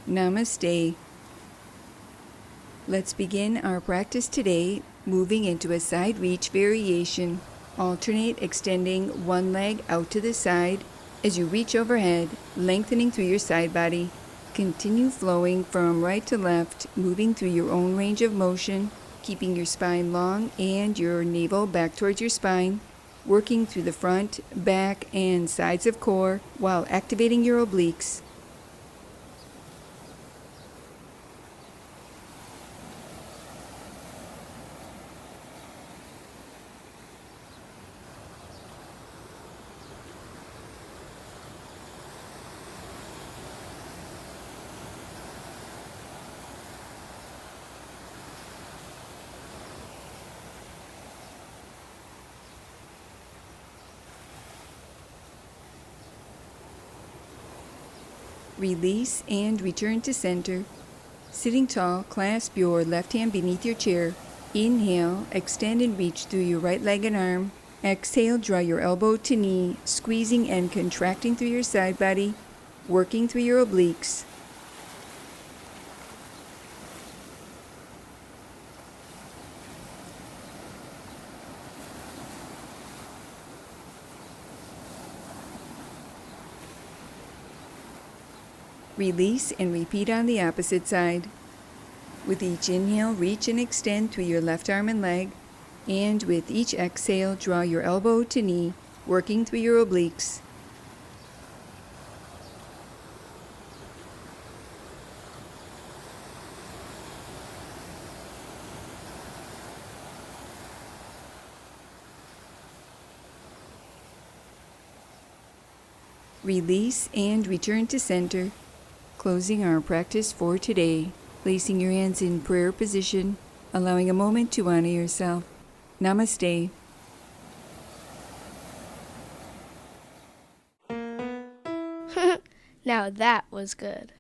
Namaste. Let's begin our practice today, moving into a side reach variation. Alternate extending one leg out to the side as you reach overhead, lengthening through your side body. Continue flowing from right to left, moving through your own range of motion, keeping your spine long and your navel back towards your spine, working through the front, back, and sides of core while activating your obliques. Release and return to center. Sitting tall, clasp your left hand beneath your chair. Inhale, extend and reach through your right leg and arm. Exhale, draw your elbow to knee, squeezing and contracting through your side body, working through your obliques. Release and repeat on the opposite side. With each inhale, reach and extend through your left arm and leg, and with each exhale, draw your elbow to knee, working through your obliques. Release and return to center. Closing our practice for today, placing your hands in prayer position, allowing a moment to honor yourself. Namaste. Now that was good.